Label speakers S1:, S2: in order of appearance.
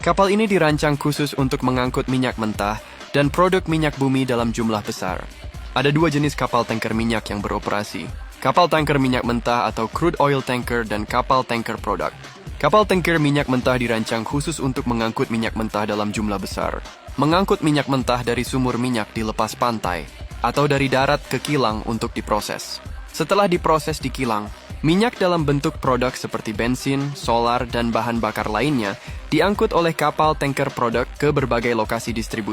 S1: Kapal ini dirancang khusus untuk mengangkut minyak mentah dan produk minyak bumi dalam jumlah besar. Ada dua jenis kapal tanker minyak yang beroperasi. Kapal tanker minyak mentah atau crude oil tanker dan kapal tanker produk. Kapal tanker minyak mentah dirancang khusus untuk mengangkut minyak mentah dalam jumlah besar. Mengangkut minyak mentah dari sumur minyak di lepas pantai atau dari darat ke kilang untuk diproses. Setelah diproses di kilang, minyak dalam bentuk produk seperti bensin, solar, dan bahan bakar lainnya diangkut oleh kapal tanker produk ke berbagai lokasi distribusi.